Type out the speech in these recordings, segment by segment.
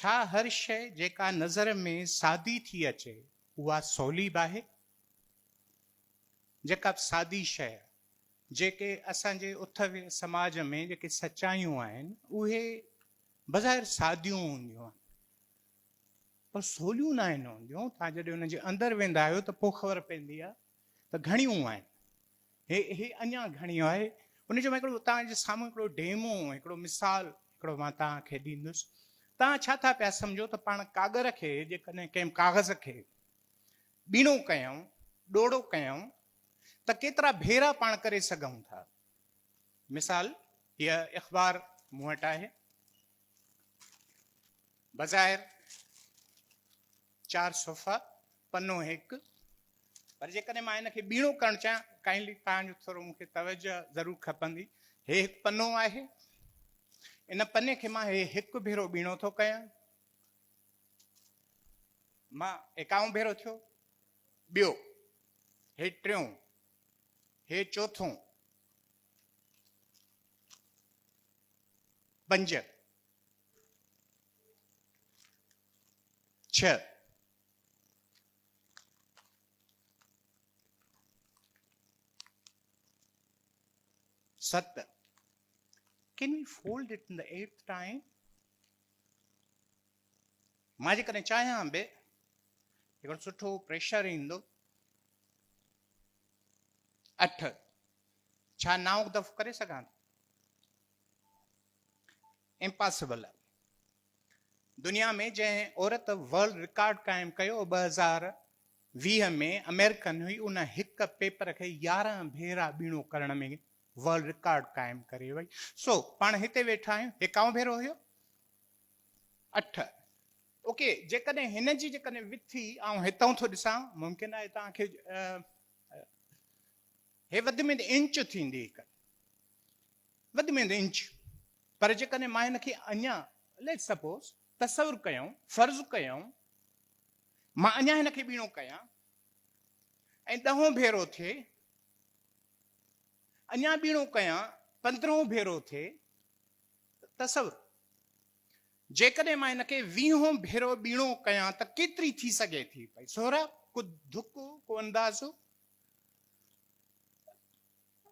छा हर शइ जेका नज़र में सादी थी अचे उहा सवली बि आहे? जेका सादी शइ जेके असांजे उथवे समाज में जेके सचायूं आहिनि उहे बज़ाहिर सादियूं हूंदियूं आहिनि पर सवलियूं न आहिनि हूंदियूं। तव्हां जॾहिं हुनजे अंदरि वेंदा आहियो त पोइ ख़बर पवंदी आहे त घणियूं आहिनि। हे अञा घणियूं आहे। उनजो मां हिकिड़ो तव्हांजे साम्हूं हिकिड़ो डेमो हिकिड़ो मिसाल हिकिड़ो मां तव्हांखे ॾींदुसि। तव्हां छा था पिया सम्झो त पाण कागर खे जेकॾहिं कंहिं काग़ज़ खे ॿीणो कयूं ॾोड़ो कयूं त केतिरा भेरा पाण करे सघूं था। मिसाल हीअ अख़बार मूं वटि आहे, बज़ाहिर 4 सुफ़ा पनो हिकु, पर जेकॾहिं मां हिनखे ॿीणो करणु चाहियां काइंडली तव्हांजो थोरो मूंखे तवजो ज़रूरु खपंदी। हे हिकु पनो आहे, इन पने खे मां हे हिकु भेरो ॿीणो थो कयां, मां 51 भेरो थियो, ॿियो हे टियों, हे चौथों, 5 6 7। Can we fold it in the 8th time? मां जेकॾहिं चाहियां बि हिकिड़ो सुठो प्रेशर ईंदो 8, छा 9 दफ़ो करे सघां? इम्पॉसिबल आहे। दुनिया में जंहिं औरत वर्ल्ड रिकॉर्ड क़ाइमु कयो 2020 में अमेरिकन हुई, उन हिकु पेपर खे 11 भेरा ॿीणो करण में वर्ल्ड रिकॉर्ड क़ाइमु करे वई। सो पाण हिते वेठा आहियूं, 51 भेरो हुयो, 8। ओके, जेकॾहिं हिन जी जेकॾहिं विथी ऐं हितां थो ॾिसां, मुमकिन आहे तव्हांखे हे वधि में वधि इंच थींदी, वधि में वधि इंच। पर जेकॾहिं मां हिनखे अञा लेट्स सपोज तसवुरु कयूं, फर्ज़ कयूं मां अञा हिनखे ॿीणो कयां ऐं 10 भेरो थिए, अञा ॿीणो कयां 15 भेरो थिए, तसवुरु जेकॾहिं मां हिनखे 20 भेरो ॿीणो कयां त केतिरी थी सघे थी भई? 16? को धुक को अंदाज़ो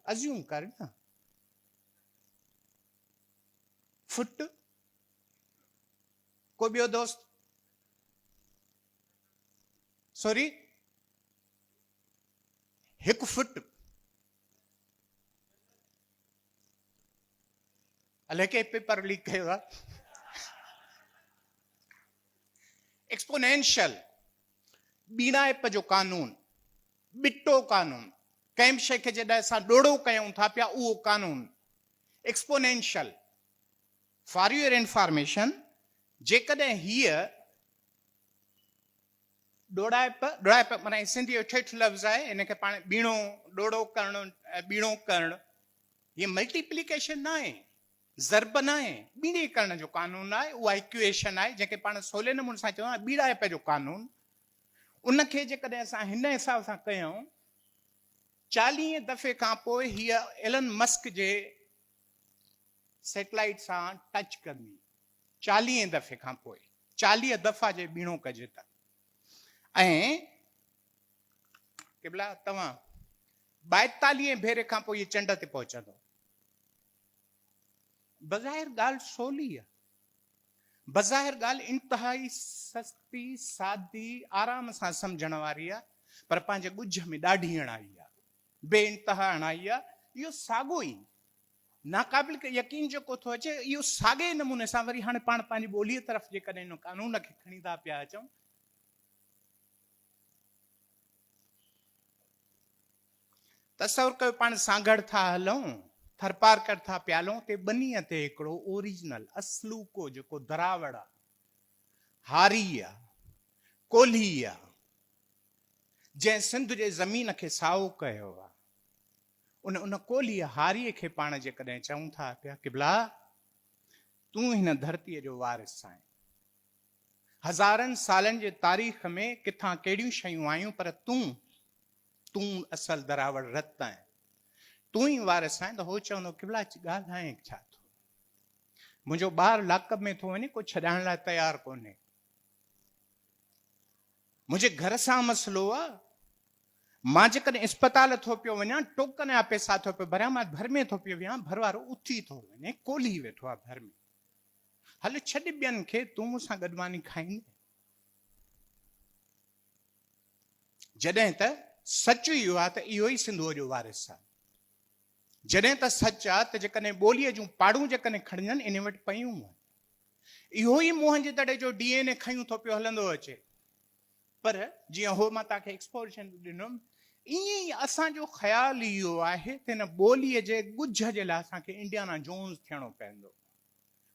अज़्यूम कर न। फुट? को ॿियो दोस्त? Sorry, 1 foot? अलाए के पेपर लीक कयो आहे। एक्सपोनेंशियल ॿीणाइप जो कानून, ॿिटो कानून, कंहिं बि शइ खे जॾहिं असां ॾोड़ो कयूं था पिया उहो कानून एक्सपोनेंशियल। फॉर योर इंफॉर्मेशन, जेकॾहिं हीअ ॾोड़ाइप माना सिंधी जो ठेठ लफ़्ज़ आहे, हिनखे पाण ॿीणो ॾोड़ो करणु ॿीणो करणु, हीअ मल्टीप्लिकेशन न आहे, ज़र्ब न आहे, ॿीणे करण जो कानून आहे। उहा इक्वेशन आहे जंहिंखे पाण सवले नमूने सां चवंदा ॿीड़ाइप जो कानून। उनखे जेकॾहिं असां हिन हिसाब सां कयूं, 40 दफ़े खां पोइ हीअ एलन मस्क जे सैटेलाइट सां टच कंदी। 40 दफ़े खां पोइ, 40 दफ़ा जे ॿीणो कजे त। ऐं केबला तव्हां 42 भेरे खां पोइ इहे चंड ते पहुचंदो। बज़ाहिर ॻाल्हि सवली आहे, बज़ाहिर ॻाल्हि इंतिहाई सस्ती सादी आराम सां सम्झण वारी आहे, पर पंहिंजे ॻुझ में ॾाढी अणाई आहे, बे इंतिहा अणाई आहे। इहो साॻियो ई नाक़ाबिल यकीन जेको थो अचे, इहो साॻे नमूने सां वरी हाणे पाण पंहिंजी ॿोलीअ तरफ़ जेकॾहिं हिन कानून खे खणी था पिया अचूं, तसवुरु कयो पाण सागड़ था हलूं, थरपारकर था पिया हलूं, ते ॿनीअ ते हिकिड़ो ओरिजिनल असलूको जेको दरावड़ आहे, हारी आहे, कोल्ही आहे, जंहिं सिंध जे ज़मीन खे साओ कयो आहे, उन कोल्ही हारीअ खे पाण जेकॾहिं चऊं था पिया किबला तूं हिन धरतीअ जो वारिस आहीं। हज़ारनि सालनि जे तारीख़ में किथां कहिड़ियूं शयूं आयूं, पर तूं असल दरावड़ रत आहीं, तूं ई वारिस आहीं। त हो चवंदो किबला ॻाल्हाए छा थो? मुंहिंजो ॿारु लाकअप में थो वञे, को छॾाइण लाइ तयारु कोन्हे। मुंहिंजे घर सां मसइलो आहे, मां जेकॾहिं अस्पताल थो पियो वञा, टोकन जा पैसा थो पियो भरियां, मां भर में थो पियो वियां, भर वारो उथी थो वञे, कोली वेठो आहे भर में। हल छॾ ॿियनि खे, तूं मूंसां गॾु मानी खाईंदे। जॾहिं त सच इहो आहे त इहो ई सिंधूअ जो वारिस आहे। जॾहिं त सच आहे त जेकॾहिं ॿोलीअ जूं पाड़ूं जेकॾहिं खणजनि, इन वटि पयूं आहिनि। इहो ई मोहन जे दड़े जो DNA खयूं थो पियो हलंदो अचे। पर जीअं हो मां तव्हांखे एक्सपोजिशन ॾिनमि, ईअं ई असांजो ख़्यालु इहो आहे त हिन ॿोलीअ जे ॻुझ जे लाइ असांखे इंडियाना जोन्स थियणो पवंदो।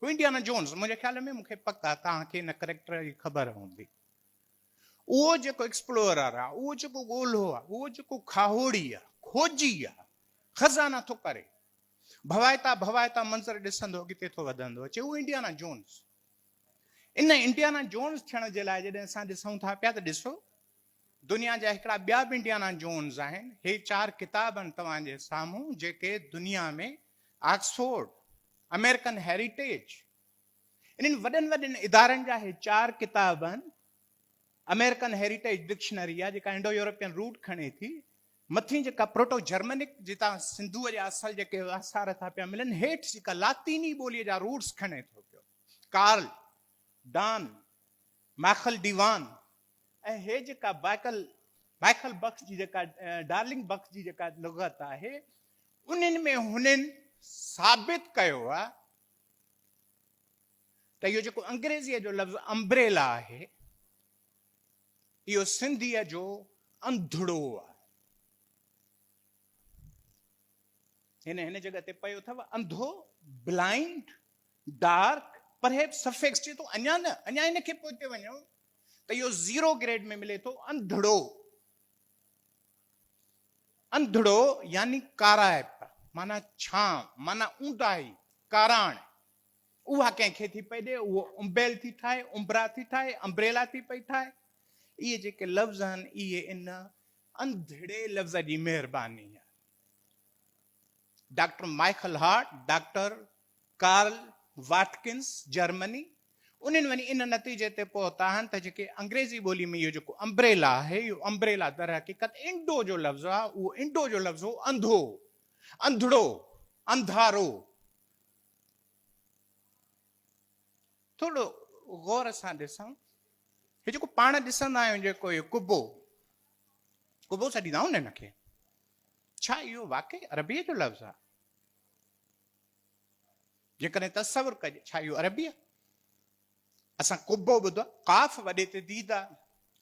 हू इंडियाना जोन्स मुंहिंजे ख़्याल में, मूंखे पक आहे तव्हांखे हिन करेक्टर जी ख़बर हूंदी, उहो जेको एक्सप्लोरर आहे, उहो जेको ॻोल्हो आहे, उहो जेको खाहोड़ी आहे, खोजी आहे, खज़ाना थो करे, भवाइता भवाइता मंज़र ॾिसंदो अॻिते थो वधंदो अचे, उहो इंडियाना जोन्स। इन इंडियाना जोन्स थियण जे लाइ जॾहिं असां ॾिसूं था पिया, त ॾिसो दुनिया जा हिकिड़ा ॿिया बि इंडियाना जोन्स आहिनि। हे 4 किताब आहिनि तव्हांजे साम्हूं, जेके दुनिया में ऑक्सफोर्ड, अमेरिकन हेरिटेज, इन्हनि वॾनि वॾनि इदारनि जा हे 4 किताब आहिनि। अमेरिकन हेरिटेज डिक्शनरी आहे, जेका इंडो यूरोपियन रूट खणे थी, मथीं जेका प्रोटो जर्मनिक, जितां सिंधूअ जा असल जेके आसार था पिया मिलनि, हेठि जेका लातीनी ॿोलीअ जा रूट्स खणे थो पियो, कार्ल डान, माइकल डीवान, ऐं हे जेका माइकल बक्स जी जेका डार्लिंग बक्स जी जेका लुग़त आहे, उन्हनि में हुननि साबित कयो आहे त इहो जेको अंग्रेज़ीअ जो लफ़्ज़ अम्ब्रेला आहे, इहो सिंधीअ जो अंधड़ो आहे। हिन जगह ते पयो अथव अंधो, ब्लाइंड, डार्क, परहैप्स सफिक्स चए थो अञा न, अञा हिनखे पोइ वञो त इहो 0 ग्रेड में मिले थो, अंधड़ो। अंधड़ो यानी काराइप, माना छां, माना ऊंदाही, काराण। उहा कंहिंखे थी पई ॾे, उहो उम्बेल थी ठाहे, उम्बरा थी ठाहे, अम्ब्रेला थी पई ठाहे। इहे जेके लफ़्ज़ आहिनि, इहे इन अंधड़े लफ़्ज़ जी महिरबानी आहे। Doctor Michael Hart, doctor Carl Watkins, Germany, उन्हनि वञी इन नतीजे ते पहुता आहिनि त जेके अंग्रेज़ी ॿोली में इहो जेको अम्ब्रेला आहे, इहो अम्ब्रेला दर हक़ीक़त इंडो जो लफ़्ज़ आहे। उहो इंडो जो लफ़्ज़ हो अंधो, अंधड़ो, अंधारो। थोरो गौर सां ॾिसूं, हे जेको पाण ॾिसंदा आहियूं, जेको इहो कुबो, कुबो छॾींदा आहियूं न हिनखे, छा इहो वाकई अरबीअ जो लफ़्ज़ आहे? जेकॾहिं तसवुरु कजे, छा इहो अरबी आहे? असां कुबो ॿुधो, काफ़ वॾे ते दीदा,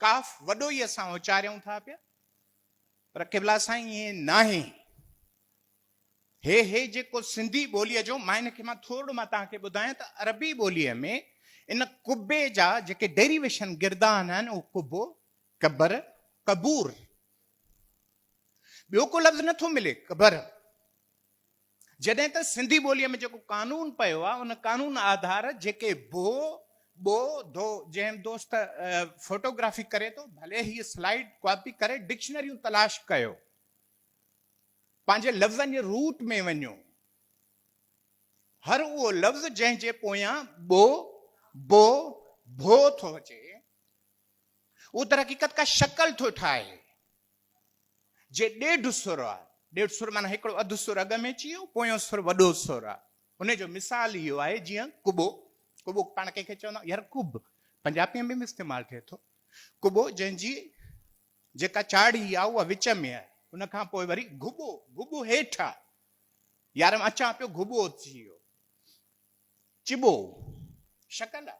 काफ़ वॾो ई असां उचारियूं था पिया, पर क़िबला साईं ईअं नाहे। हे जेको सिंधी ॿोलीअ जो, मां हिनखे थोरो तव्हांखे ॿुधायां त अरबी ॿोलीअ में इन कुबे जा जेके डेरिवेशन गिरदान आहिनि, उहो कुबो, कबर, कबूर। ॿियो को लफ़्ज़ नथो मिले कबर। जॾहिं त सिंधी ॿोलीअ में जेको कानून पियो आहे, उन कानून आधार जेके बो दो, जंहिं दोस्त फोटोग्राफी करे थो, भले ही स्लाइड कॉपी करे डिक्शनरियूं तलाश कयो, पंहिंजे लफ़्ज़नि जे रूट में वञो, हर उहो लफ़्ज़ जंहिंजे पोयां बो भो थो अचे, उहो त हक़ीक़त का शक्ल थो ठाहे। जे ॾेढ सुर आहे, ॾेढ सुर माना हिकिड़ो अधु सुर अॻ में अची वियो, पोयों सुर वॾो सुर आहे। उनजो मिसाल इहो आहे, जीअं कुबो, कुबो पाण कंहिंखे चवंदा यार कुब, पंजाबीअ में बि इस्तेमालु थिए थो। कुबो जंहिंजी जेका चाढ़ी आहे उहा विच में आहे, उन खां पोइ वरी घुबो, घुबो हेठि आहे, यार मां अचां पियो घुबो थी वियो। चिबो शकल आहे,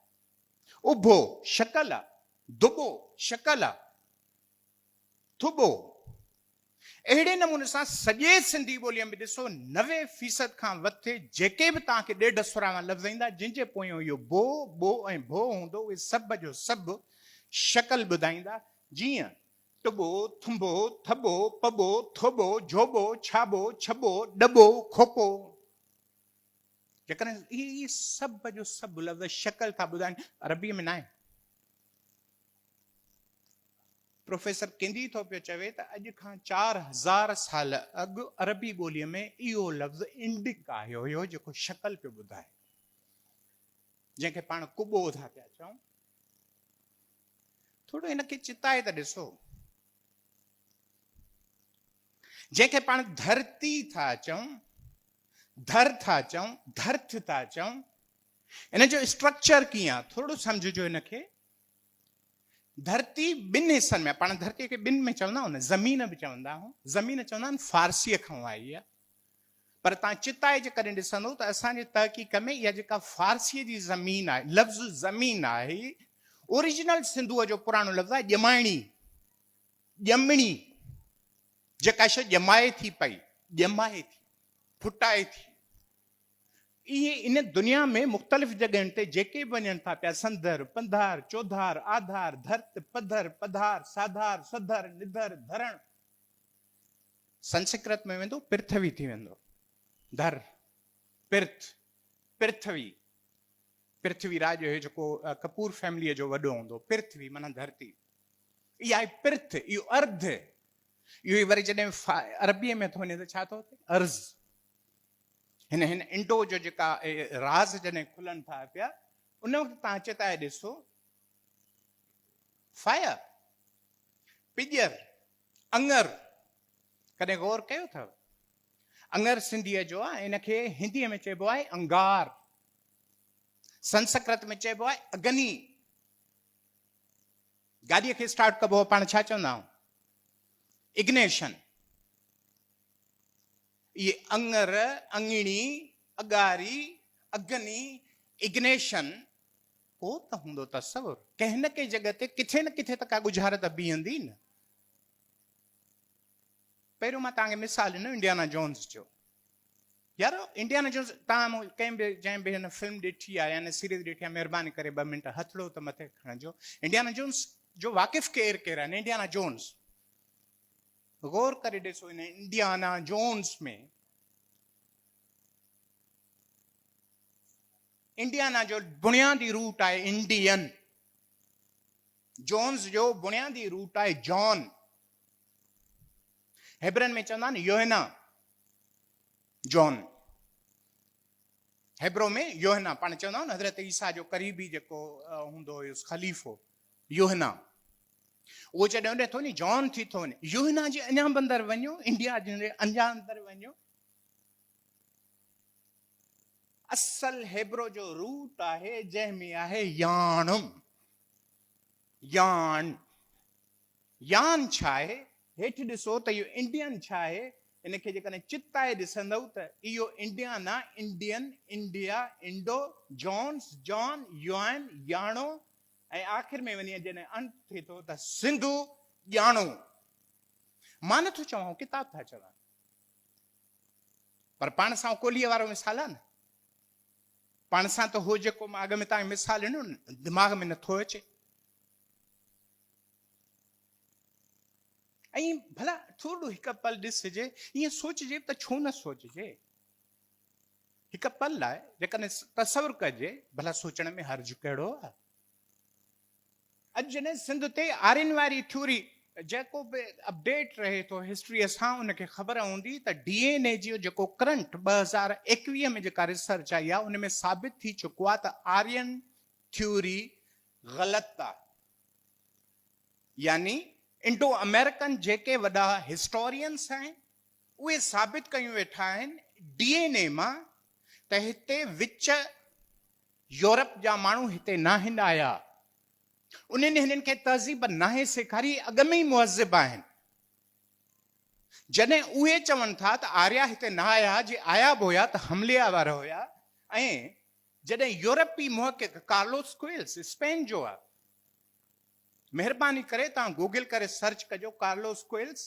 उभो शकल आहे, दुबो शकल आहे, थुबो। अहिड़े नमूने सां सॼे सिंधी ॿोलीअ में ॾिसो 90% खां मथे जेके बि तव्हांखे ॾेढ सुरा में लफ़्ज़ ईंदा, जंहिंजे पोयों इहो बो ऐं भो हूंदो, उहे सभ जो सभु शकल ॿुधाईंदा। जीअं टुबो, थुंबो, थबो, पबो, थोबो, झोबो, छाबो, छबो, डबो, खोपो। जेकॾहिं इहे सभ जो सभु लफ़्ज़ शकल था ॿुधाइनि, अरबीअ में न आहे। प्रोफेसर किंदी थो पियो चवे त अॼु खां 4000 साल अॻु अरबी ॿोलीअ में इहो लफ़्ज़ इंडिक आयो हुयो, जेको शकल पियो ॿुधाए। जंहिंखे पाण कुॿो था पिया चऊं, थोरो हिनखे चिताए त ॾिसो। जंहिंखे पाण धरती था चऊं, धर था चऊं, धर्थ था चऊं, इन जो स्ट्रक्चर कीअं आहे थोरो सम्झिजो हिनखे। धरती ॿिनि हिसनि में, पाण धरतीअ खे ॿिनि में चवंदा आहियूं न, ज़मीन बि चवंदा आहियूं। ज़मीन चवंदा आहिनि फारसीअ खां आई आहे, पर तव्हां चिताए जे कॾहिं ॾिसंदो त असांजे तहक़ीक़ में इहा जेका फारसीअ जी ज़मीन आहे, लफ़्ज़ ज़मीन आहे, ओरिजिनल सिंधूअ जो पुराणो लफ़्ज़ आहे ॼमाइणी, ॼमणी, जेका शइ ॼमाए थी पई, ॼमाए थी, फुटाए थी। इहे इन दुनिया में मुख़्तलिफ़ जॻहियुनि ते जेके बि वञनि था पिया, संदर, पंधार, चौधार, आधार, धरत, पधर, पधार, साधार, सधर, निधर, धरण, संस्कृत में वेंदो पृथ्वी थी वेंदो, धर, पृथ, पृथ्वी, पृथ्वीराज हे जेको कपूर फैमिलीअ जो वॾो हूंदो, पृथ्वी माना धरती, इहा आहे पृथ, इहो अर्ध। इहो वरी जॾहिं अरबीअ में थो वञे त छा थो थिए, अर्ज़। हिन इंडो जो जेका राज़ जॾहिं खुलनि था पिया, उन वक़्तु तव्हां चिताए ॾिसो, फायर, पिॼर, अङर, कॾहिं गौर कयो अथव? अङर सिंधीअ जो आहे, इनखे हिंदीअ में चइबो आहे अंगार, संस्कृत में चइबो आहे अग्नि। गाॾीअ खे स्टार्ट कबो पाण छा चवंदा आहियूं, इग्नेशन। ये अंगर, अंगिणी, अगारी, अग्नि, इग्नेशन को त हूंदो तसवुर। कंहिं न कंहिं जॻह ते किथे न किथे त का गुझारत बीहंदी न। पहिरियों मां तव्हांखे मिसाल ॾिनो इंडियाना जोन्स जो। यारो इंडियाना जोन्स तव्हां कंहिं बि जंहिं बि हिन फिल्म ॾिठी आहे या न सीरीज़ ॾिठी आहे, महिरबानी करे 2 मिंट हथड़ो त मथे खणिजो। इंडियाना जोन्स जो वाक़िफ़ केरु केरु आहिनि? इंडियाना जोन्स गौर करे ॾिसो, इन इंडियाना जोन्स में इंडियाना जो बुनियादी रूट आहे इंडियन, जोन्स जो बुनियादी रूट आहे जॉन। हेब्रन में चवंदा आहिनि योहना, जॉन। हेब्रो में योहना, पाण चवंदा आहियूं न हज़रत ईसा जो क़रीबी जेको हूंदो हुयुसि ख़लीफ़ो, योहना। उहो जॾहिं होॾे थो नी जॉन थी थो वञे, योहना जे अञा बि अंदरि वञो, इंडिया जे अञा अंदरि वञो, असल हेब्रो जो रूट आहे जंहिंमें आहे यान। यान, यान छा आहे? हेठि ॾिसो त इहो इंडियन छा आहे, इनखे जेकॾहिं चिताए ॾिसंदव त इहो Indiana, Indian, India, Indo, Jones, John, योन, याणो, ऐं आख़िर में वञी जॾहिं अंत थिए थो त सिंधु ॼाणो। मां नथो चवां, किताब था चवनि, पर पाण सां कोलीअ वारो मिसाल आहे न। पाण सां त हो जेको मां अॻ में तव्हांखे मिसाल ॾिनो न, दिमाग़ में नथो अचे। ऐं भला थोरो हिकु पल ॾिसजे, ईअं सोचजे त छो न सोचजे। हिकु पल लाइ जेकॾहिं तसवुरु कजे, भला सोचण में हर्ज कहिड़ो आहे? अॼु जॾहिं सिंध ते आर्यन वारी थ्योरी जेको बि अपडेट रहे थो हिस्ट्रीअ सां, उनखे ख़बर हूंदी त DNA जो जेको करंट 2021 में जेका रिसर्च आई आहे, उन में साबित थी चुको आहे त आर्यन थ्योरी ग़लति आहे। यानी इंडो अमेरिकन जेके वॾा हिस्टोरियंस आहिनि, उहे साबित कयूं वेठा आहिनि DNA मां त हिते विच यूरोप जा माण्हू हिते नाहिन आया। उन्हनि हिननि खे तहज़ीब नाहे सेखारी, अॻ में ई मुहज़िब आहिनि। जॾहिं उहे चवनि था त आर्या हिते न आया, जे आया बि हुया त हमले वारा हुया। ऐं जॾहिं यूरोपी मुहक़िक़ कार्लोस क्विल्स, स्पेन जो आहे, महिरबानी करे तव्हां गूगल करे सर्च कजो कार्लोस क्विल्स,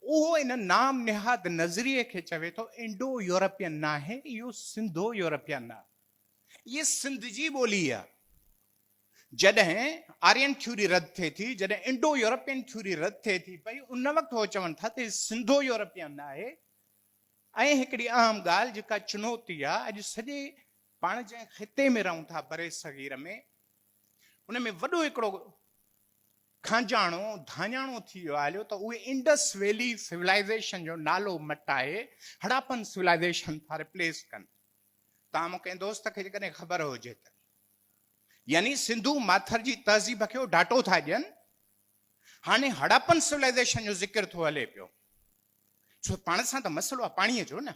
उहो इन नाम निहाद नज़रिए खे चवे थो इंडो यूरोपियन न आहे, इहो सिंधो यूरोपियन आहे। इहे सिंध जी ॿोली आहे। जॾहिं आर्यन थ्योरी रद्द थिए थी, जॾहिं इंडो यूरोपियन थ्योरी रद्द थिए थी पई, उन वक़्तु हो चवनि था त सिंधो यूरोपियन आहे। ऐं हिकिड़ी अहम ॻाल्हि जेका चुनौती आहे, अॼु सॼे पाण जंहिं ख़िते में रहूं था बरे सग़ीर में, उन में वॾो हिकिड़ो खांजाणो धाञाणो थी वियो आहे त उहे इंडस वैली सिविलाइज़ेशन जो नालो मटाए हड़ापन सिविलाइज़ेशन था रिप्लेस कनि। तव्हां मूं कंहिं दोस्त खे जेकॾहिं ख़बर हुजे त यानी सिंधु माथर जी तहज़ीब खे डाटो था ॾियनि। हाणे हड़प्पन सिविलाइज़ेशन जो ज़िक्र थो हले पियो, छो पाण सां त मसइलो आहे पाणीअ जो न,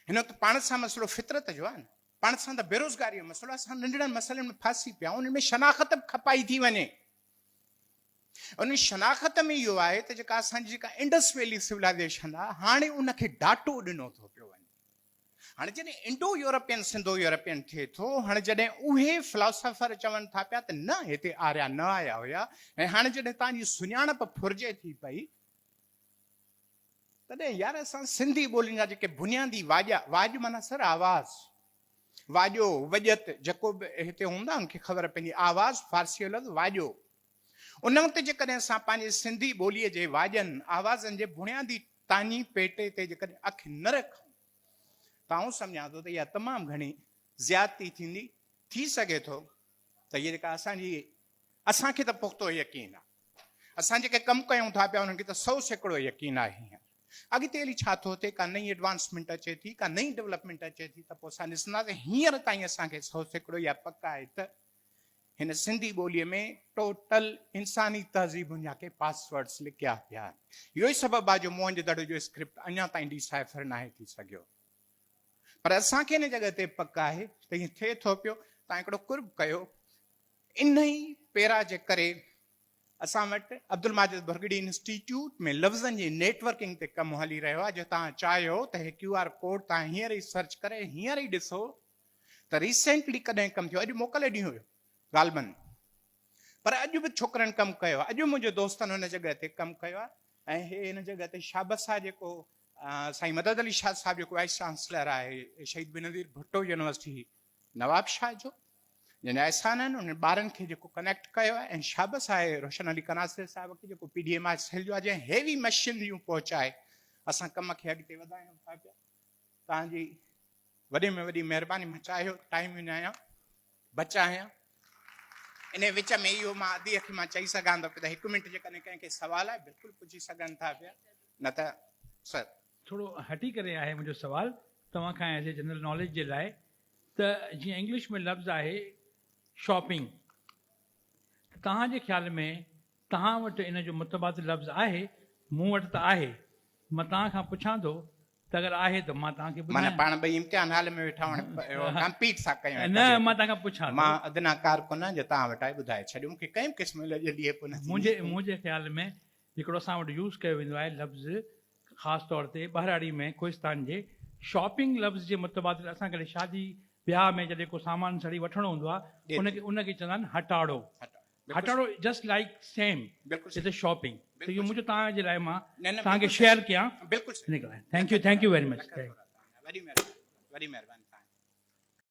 हिन वक़्तु पाण सां मसइलो फितरत जो आहे न, पाण सां त बेरोज़गारी जो मसइलो आहे। असां नंढड़नि मसइलनि में फासी पिया, उन में शनाख़त बि खपाई थी वञे। उन शनाख़त में इहो आहे त जेका असांजी जेका इंडस वैली सिविलाइज़ेशन आहे, हाणे उनखे डाटो ॾिनो थो पियो वञे। हाणे जॾहिं इंडो यूरोपियन सिंधो यूरोपियन थिए थो, हाणे जॾहिं उहे फिलोसोफर चवनि था पिया त न हिते आर्या न आया हुया, ऐं हाणे जॾहिं तव्हांजी सुञाणप फुरिजे थी पई, तॾहिं यार असां सिंधी ॿोलियुनि जा जेके बुनियादी वाज माना सर आवाज़, वाॼो वॼत जेको बि हिते हूंदा उनखे ख़बर पवंदी, आवाज़ फारसी जो लफ़्ज़ वाॼो। उन वक़्तु जेकॾहिं असां पंहिंजे सिंधी ॿोलीअ जे वाॼनि आवाज़नि जे बुनियादी तानी पेटे ते जेकॾहिं अखि न रखूं, त आउं सम्झां थो त इहा तमामु घणी ज़्यादती थींदी। थी सघे थो त इहा जेका असांखे त पुख़्तो यकीन आहे, असां जेके कमु कयूं था पिया उन्हनि खे त 100% यकीन आहे। अॻिते हली छा थो थिए, का नई एडवांसमेंट अचे थी, का नई डेवलपमेंट अचे थी, त पोइ असां ॾिसंदासीं। हींअर ताईं असांखे 100% इहा पक आहे त हिन सिंधी ॿोलीअ में टोटल इंसानी तहज़ीबुनि जा के पासवर्ड्स लिखिया पिया आहिनि। इहो ई सबबु आहे जो मोहन जो दड़ो जो स्क्रिप्ट अञा ताईं डिसाइफर न आहे थी सघियो। पर असांखे हिन जॻह ते पक आहे त हीअं थिए थो पियो। तव्हां हिकिड़ो कुर्ब कयो, इन ई पेरा जे करे असां वटि अब्दुल माजिद बुरगड़ी इंस्टीट्यूट में लफ़्ज़नि जी नेटवर्किंग ते कमु हली रहियो आहे। जो तव्हां चाहियो त हे QR कोड तव्हां हींअर ई सर्च करे हींअर ई ॾिसो त रिसेंटली कॾहिं कमु थियो। अॼु मोकल ॾींहुं हुयो ग़ालिबन, पर अॼु बि छोकिरनि कमु कयो आहे। अॼु मुंहिंजे दोस्तनि हुन जॻह ते कमु कयो आहे। ऐं हे हिन जॻह ते शाबस आहे जेको साईं मदद अली शाह साहिब जेको वाइस चांसलर आहे शहीद बेनज़ीर भुट्टो यूनिवर्सिटी नवाबशाह जो, जंहिंजा अहसान आहिनि, उन्हनि ॿारनि खे जेको कनेक्ट कयो आहे। ऐं शाबस आहे रोशन अली कनासिर साहिब खे जेको PDMI सेल जो आहे, जंहिं हेवी मशीनरियूं पहुचाए असां कम खे अॻिते वधायूं था पिया। तव्हांजी वॾे में वॾी महिरबानी। मां चाहियो टाइम विञायां, बचा आहियां। इन विच में इहो मां अदीअ खे मां चई सघां थो त 1 मिंट जेकॾहिं कंहिंखे सवाल आहे बिल्कुलु पुछी सघनि था पिया, न त सर थोरो हटी करे आहे मुंहिंजो सुवाल तव्हां खां एज़ ए जनरल नॉलेज जे लाइ। त जीअं इंग्लिश में लफ़्ज़ आहे शॉपिंग, तव्हांजे ख़्याल में तव्हां वटि इन जो मुतबादिल लफ़्ज़ आहे? मूं वटि त आहे, मां तव्हां खां पुछां थो त अगरि आहे त मां तव्हांखे माना पाण ॿई इम्तिहान हाल में वेठा कंपीट था कयूं। न, मां तव्हां खां पुछां मां अदना कारकुन जे तव्हां वटि आहे, ॿुधाए छॾियो मूंखे कंहिं क़िस्म ॾिए कोन। मुंहिंजे ख़्याल में हिकिड़ो असां वटि यूज़ कयो वेंदो आहे लफ़्ज़, ख़ासि तौर ते ॿाहिराड़ी में कोहिस्तान जे शॉपिंग लफ़्ज़ जे मुतबादिल असां कॾहिं शादी ब्याह में जॾहिं को सामान सड़ी वठिणो हूंदो आहे उनखे चवंदा आहिनि हटाड़ो। हटाड़ो just like same it's shopping. त इहो मुंहिंजो तव्हांजे लाइ मां तव्हांखे शेयर कयां। बिल्कुलु। Thank U very much. वॾी महिरबानी।